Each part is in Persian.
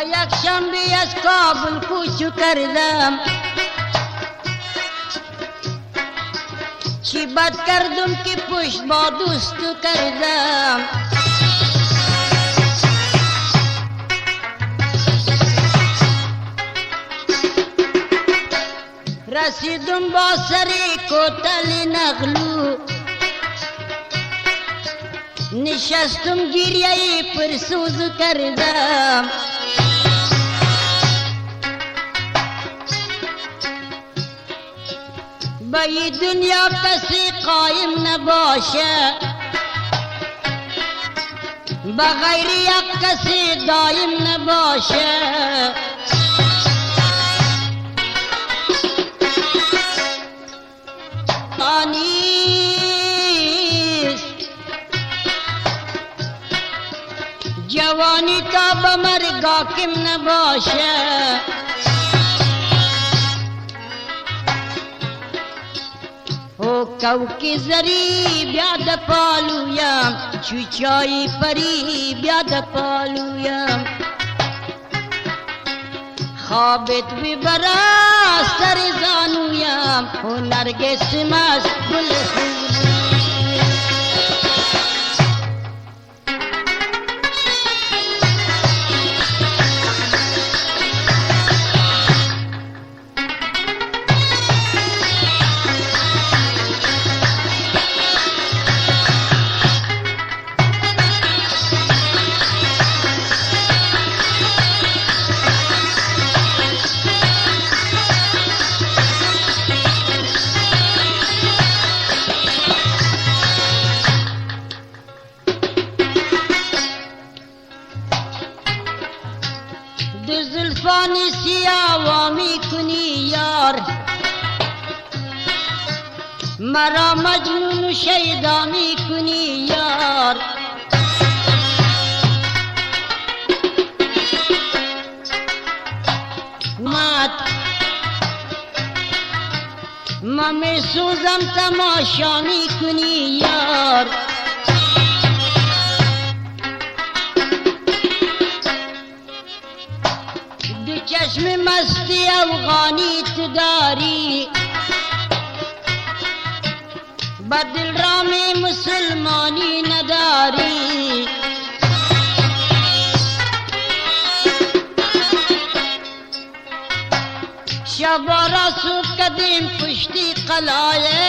یک شنبه از کابل کوچ کردم، چی بد کردم که پشت با دوست کردم. رسیدم با سری کوتل نغلو، نشستم گریه پرسوز کردم. به این دنیا کسی قایم نباشه، بغیر یک کسی دایم نباشه. جوانی تا به مرگ حاکم نباشه. او کوکی زری بیا د پالویم، چوچایی پری بیا د پالویم. خوابت ببرا سر زانویم، او نرگس مست گل خوب. زلفانی سیاه می کنی یار، مرا مجنون و شیدا می کنی یار. من می سوزم تماشا می کنی یار. چشم مستی افغانی تو داری، با دل رام مسلمانی نداری. شب راسو قدیم پشتی قلایت،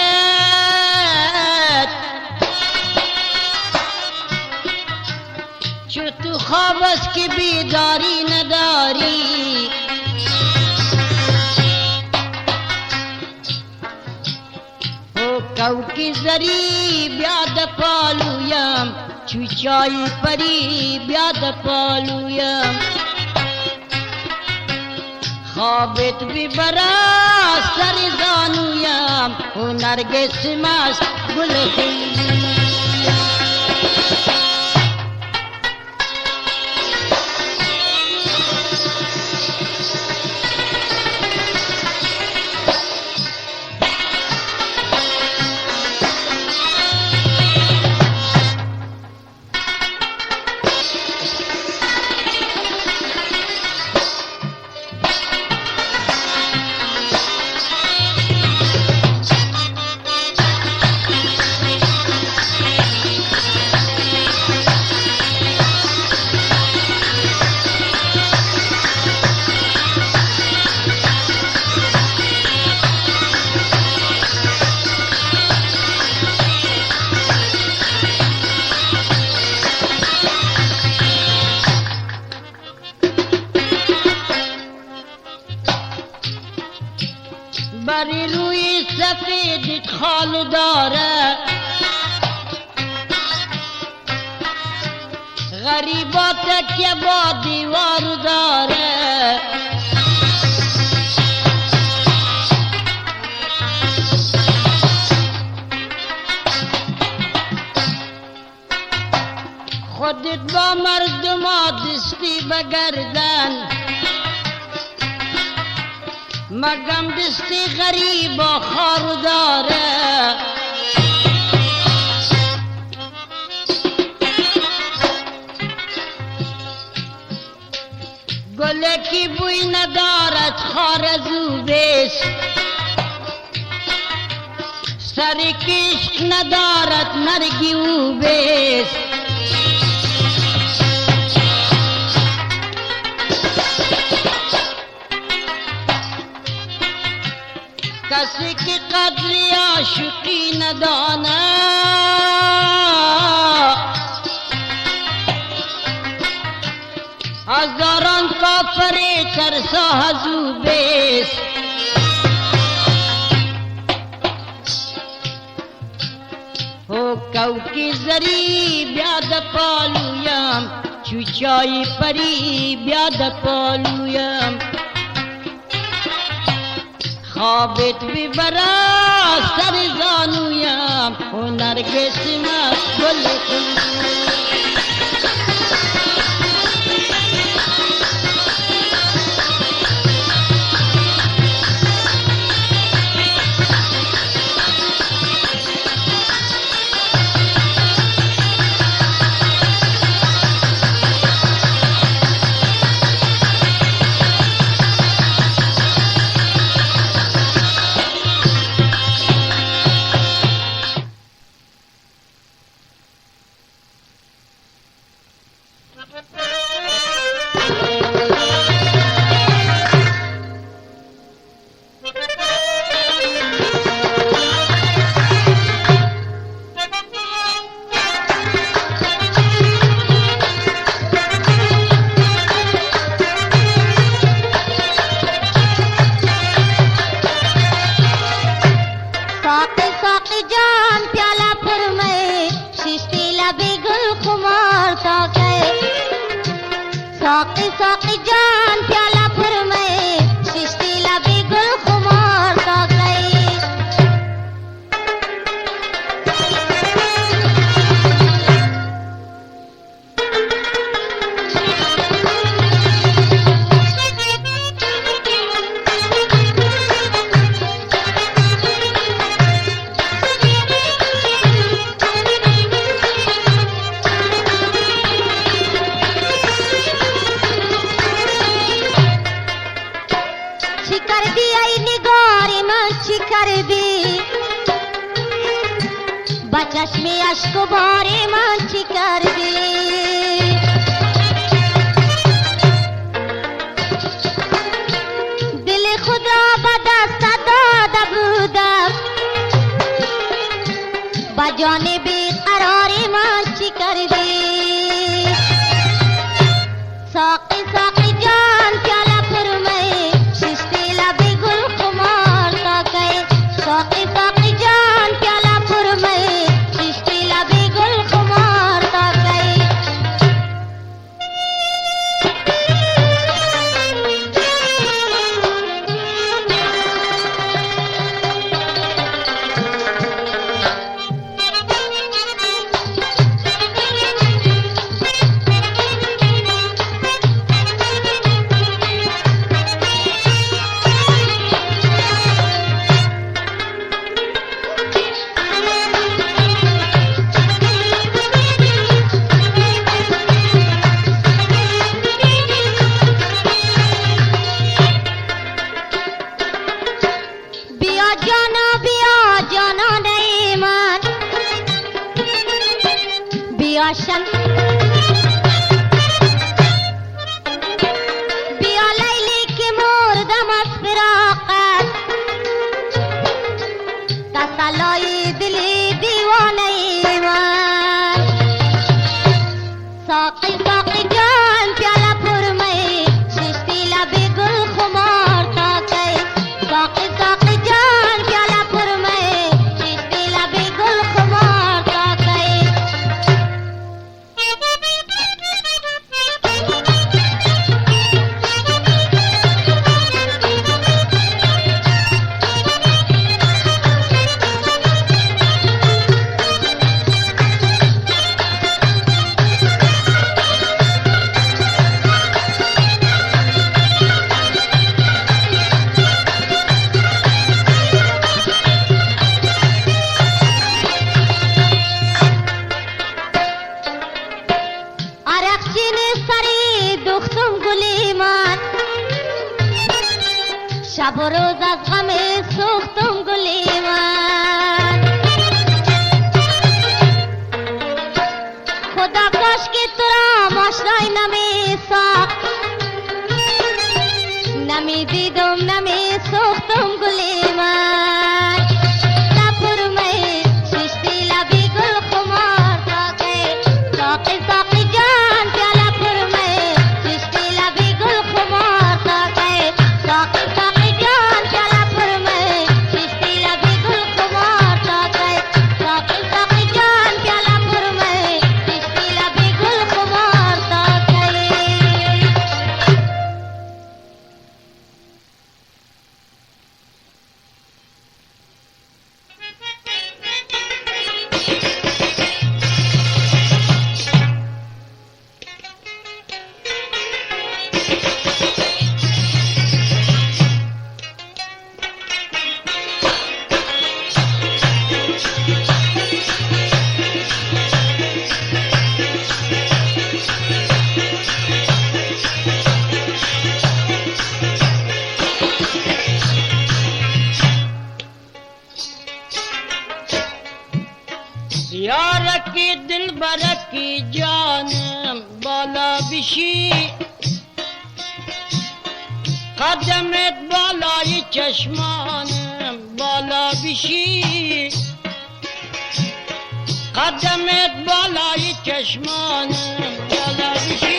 چو تو خواب است که بیداری نداری. کوکی زری بیا د پالویم، چوچایی پری بیا د پالویم. خوابت ببرا سر زانویم، او نرگس مست گل خوب. بر روی سفید خال داره، غریبات که با دیوار داره. خودت با مردم دستی بگردن، مگم دستی غریب و خار داره. گل گله کی بوی ندارد خارزو بیس، سر کشک ندارد مرگی او بیس. کسی که قدر عاشقی نداند، هزاران کافر ترسا ازو بیس. هو کوکی زری بیاد پالویم، چوچای پری بیاد پالویم. خوابت ببرا سر زانویم، و نرگس مست گل साकी साकी जान प्याला फरमाए, शिश्ती लबी गुल खुमार का गई। चश्मे अश्क भरे मांची कर दी, दिल खुदा बदस्ता दादा बुदब, बजाने बेकरारे मांची कर दी। साकी साकी जान प्याला फरमाए, शिश्ती लबी गुल खुमार का गए। साकी साकी जान प्याला फरमाए, बिया लैली के मोर दमस फिराकत, तसलाई दिली दीवानी मान। साकी साकी जान प्याला फरमाए, शिश्ती लबी गुल खुमार का गए। साकी साकी जान प्याला फरमाए, शिश्ती लबी गुल खुमार का गए। شب و روز از غم سوختم گلی من. خدا کاش که تو را ماشرای نمی ساخت، نمی دیدم نمی سوختم گلی من. لپر می ششتی لبی گل خمار ساقی، ساقی ساقی جان پیاله پر می ششتی لبی گل خمار ساقی، ساقی ساقی جان پیاله پر می ششتی لبی گل خمار ساقی، ساقی ساقی جان پیاله پر می ششتی لبی گل خمار ساقی. यारकी दिल बरकी जान बाला बिशी कदमत बालाई चश्मान बाला बिशी कदमत बालाई चश्मान बाला बिशी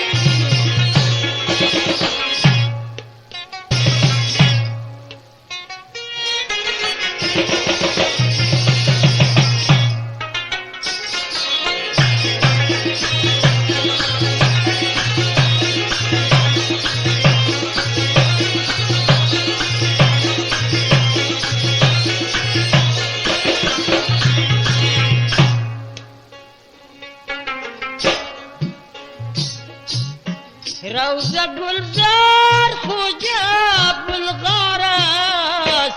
روزة گلزار خوجا بالغارس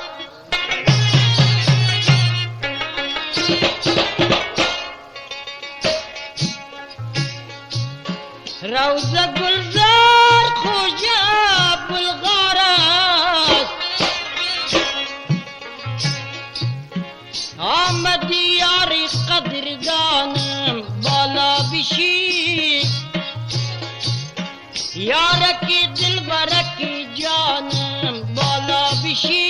روزة گلزار خوجا بالغارس آمدی یاری قدردانم بالا بشی यारकी दिल बरकी जान बाला बिशी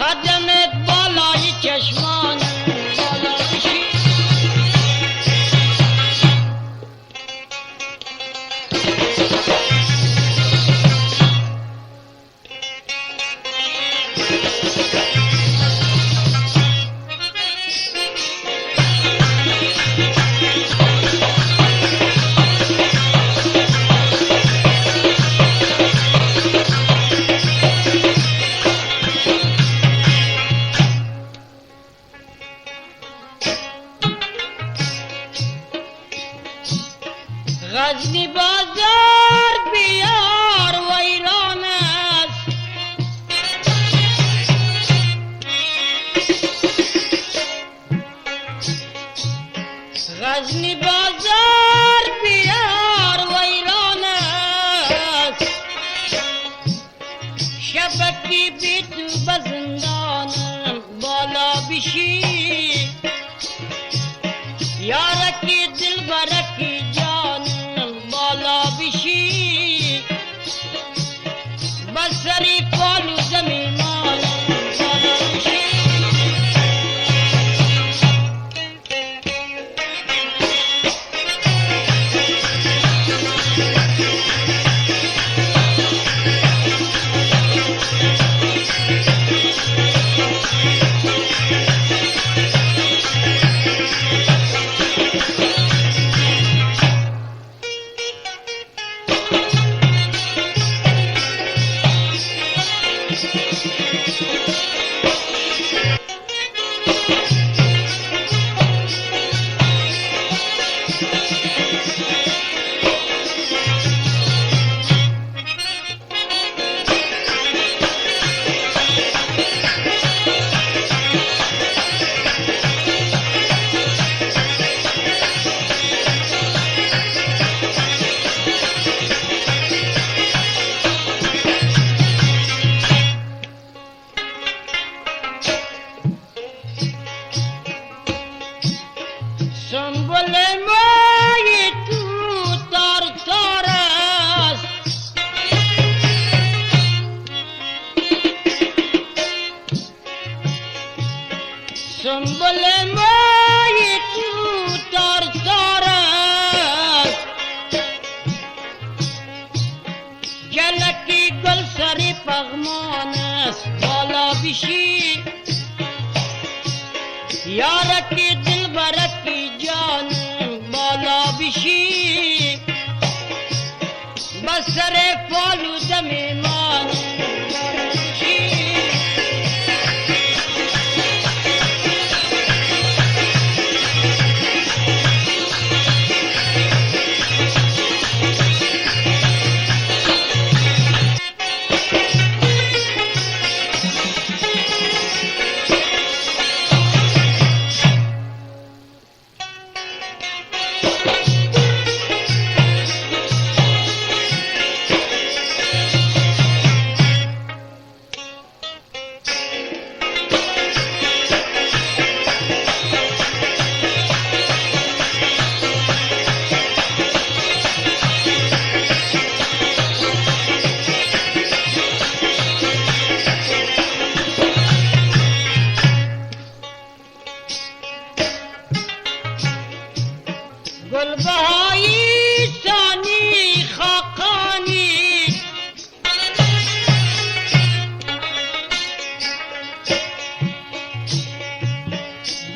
कदमत बालाई चश्मान बाला बिशी غزنی بازار بیار ویران است غزنی بازار بیار ویران است شبکی بی تو بزندانم بالا بشی یارکی دل برکی بشی بسری فالو زمین بالا بشی संबल माई तू तार तारस संबल माई तू तार तारस جلکی گل سری پغمانس بالا بشی یارکی دل برکی جان بالا بشی بسر فالو دمیمان بالا بشی گلبهایی ثانی خاقانی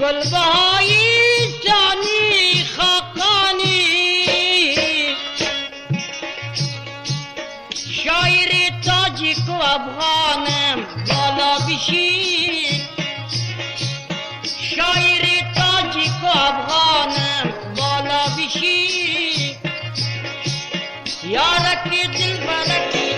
گلبهایی ثانی خاقانی شاعر تاجیک و افغانم بالا بشی شاعر تاجیک و افغانم بالا بشی یارکی دل برکی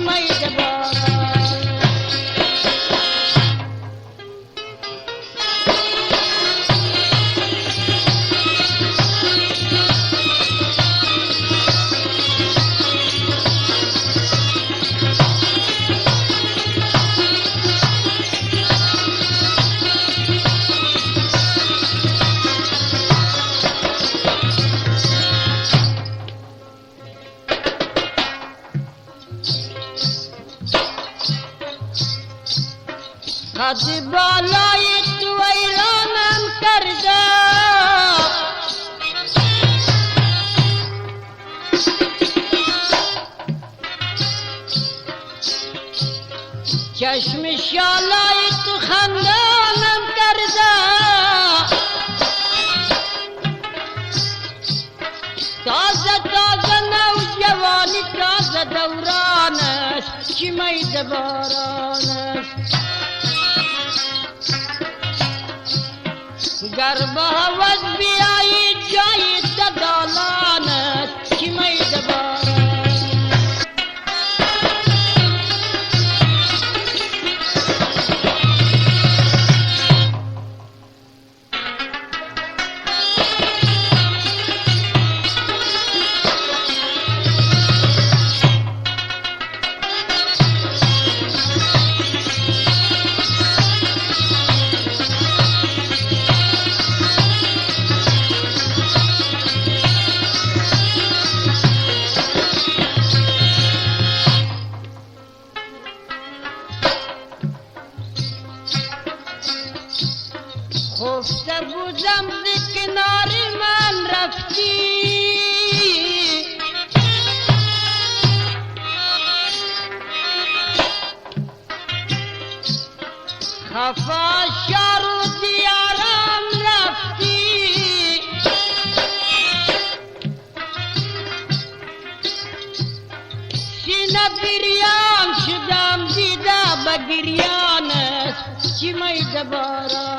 چیمای دباران قد بالای تو ویرانم کرده چشم شالای تو خندانم کرده تازه تازه نوجوانی تازه دوران است چیمای دباران است گر به هوس بیایی جای ددالانت چیمای دباران خفته بودم ز کنار من رفتی خفا شهر و دیارم رفتی سینه بریان شدم دیده به گریان است چیمای دباران